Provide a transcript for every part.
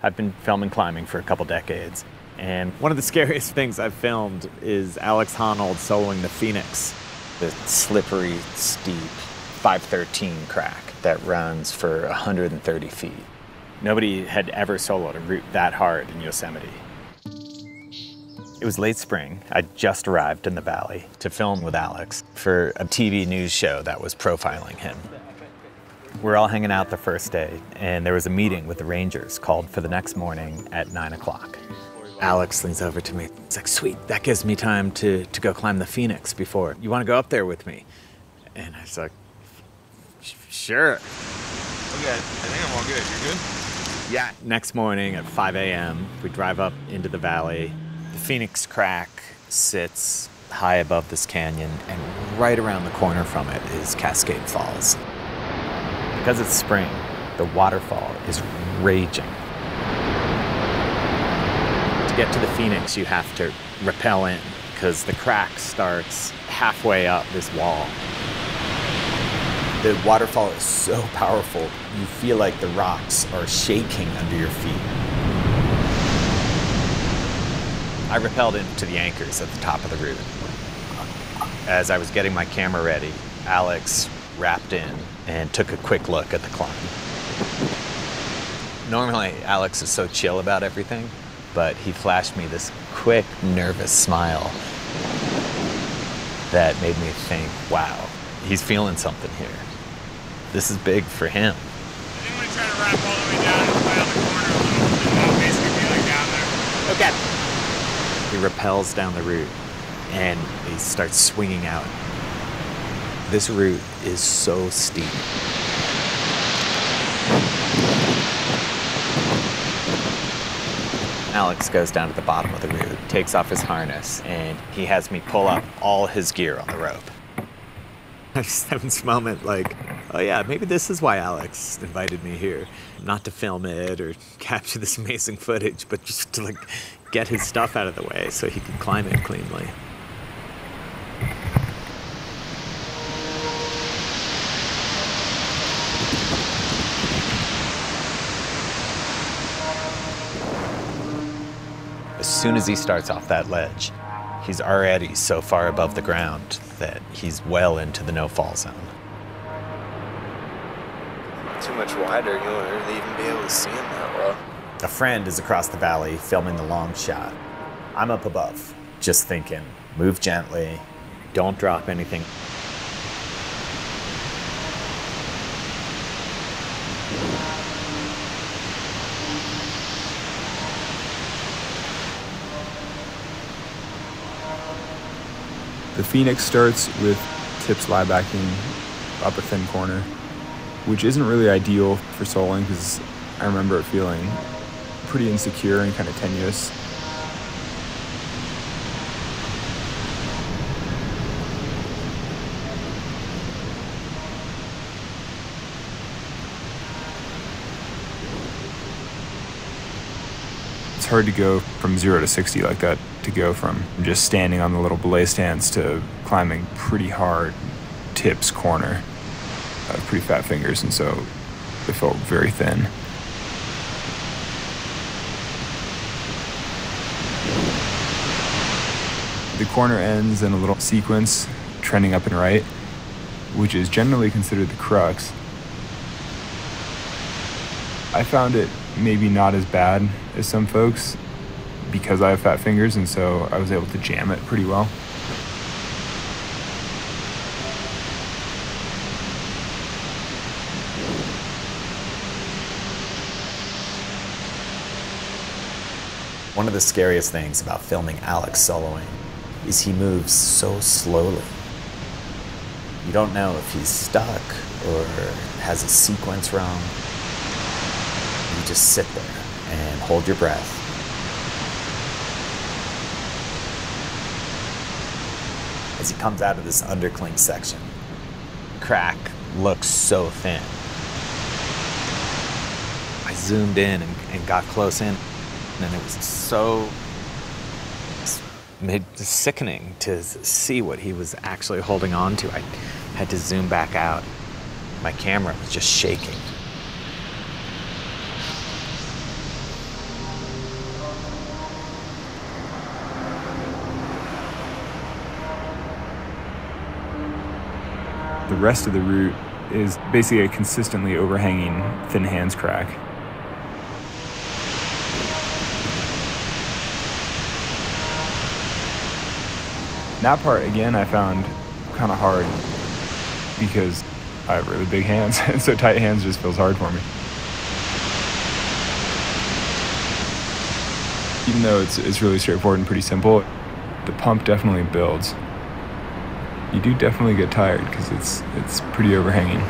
I've been filming climbing for a couple decades, and one of the scariest things I've filmed is Alex Honnold soloing the Phoenix, the slippery, steep 513 crack that runs for 130 feet. Nobody had ever soloed a route that hard in Yosemite. It was late spring. I just arrived in the valley to film with Alex for a TV news show that was profiling him. We're all hanging out the first day, and there was a meeting with the rangers called for the next morning at 9 o'clock. Alex leans over to me. It's like, sweet, that gives me time to go climb the Phoenix before. You want to go up there with me? And I was like, sure. Okay, I think I'm all good. You're good? Yeah. Next morning at 5 a.m., we drive up into the valley. The Phoenix crack sits high above this canyon, and right around the corner from it is Cascade Falls. Because it's spring, the waterfall is raging. To get to the Phoenix, you have to rappel in, because the crack starts halfway up this wall. The waterfall is so powerful, you feel like the rocks are shaking under your feet. I rappelled into the anchors at the top of the route. As I was getting my camera ready, Alex wrapped in and took a quick look at the climb. Normally, Alex is so chill about everything, but he flashed me this quick, nervous smile that made me think, wow, he's feeling something here. This is big for him. I think I'm gonna try to wrap all the way down and play on the corner a little, and that'll basically be like down there. Okay. He rappels down the route, and he starts swinging out. This route is so steep. Alex goes down to the bottom of the route, takes off his harness, and he has me pull up all his gear on the rope. I just have this moment like, oh yeah, maybe this is why Alex invited me here. Not to film it or capture this amazing footage, but just to like get his stuff out of the way so he can climb it cleanly. As soon as he starts off that ledge, he's already so far above the ground that he's well into the no-fall zone. Too much wider, you won't really even be able to see him that well. A friend is across the valley filming the long shot. I'm up above, just thinking, move gently, don't drop anything. The Phoenix starts with tips lie backing up a thin corner, which isn't really ideal for soloing because I remember it feeling pretty insecure and kind of tenuous. It's hard to go from 0 to 60 like that, to go from just standing on the little belay stands to climbing pretty hard tips corner. I have pretty fat fingers, and so they felt very thin. The corner ends in a little sequence trending up and right, which is generally considered the crux. I found it maybe not as bad as some folks because I have fat fingers, and so I was able to jam it pretty well. One of the scariest things about filming Alex soloing is he moves so slowly. You don't know if he's stuck or has a sequence wrong. You just sit there and hold your breath. As he comes out of this undercling section, crack looks so thin. I zoomed in and got close in, and it was so sickening to see what he was actually holding on to. I had to zoom back out. My camera was just shaking. rest of the route is basically a consistently overhanging thin hands crack. That part, again, I found kind of hard because I have really big hands, and so tight hands just feels hard for me. Even though it's really straightforward and pretty simple, the pump definitely builds. You do definitely get tired because it's pretty overhanging.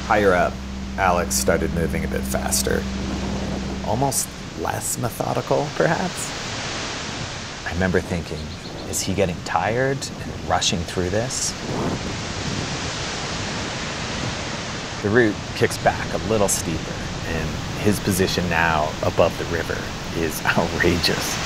Higher up, Alex started moving a bit faster. Almost less methodical, perhaps? I remember thinking, is he getting tired and rushing through this? The route kicks back a little steeper, and his position now above the river is outrageous.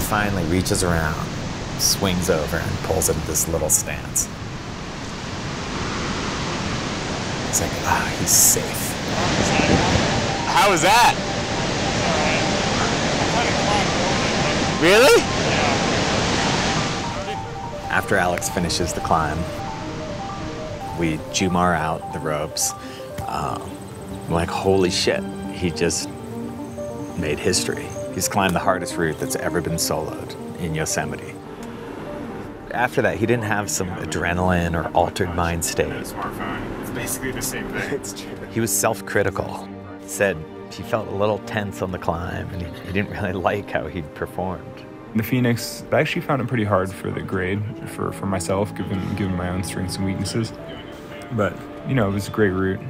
Finally reaches around, swings over, and pulls it at this little stance. It's like, he's safe. How was that? Really? After Alex finishes the climb, we Jumar out the ropes. We're like, holy shit, he just made history. He's climbed the hardest route that's ever been soloed in Yosemite. After that, he didn't have some adrenaline or altered mind state. Smartphone. It's basically the same thing. It's true. He was self-critical. He said he felt a little tense on the climb, and he didn't really like how he'd performed. The Phoenix, I actually found it pretty hard for the grade for myself, given my own strengths and weaknesses. But, you know, it was a great route.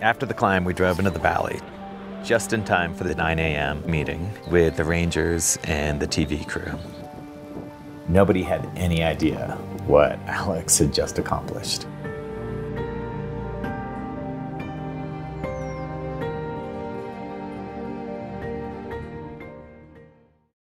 After the climb, we drove into the valley, just in time for the 9 a.m. meeting with the rangers and the TV crew. Nobody had any idea what Alex had just accomplished.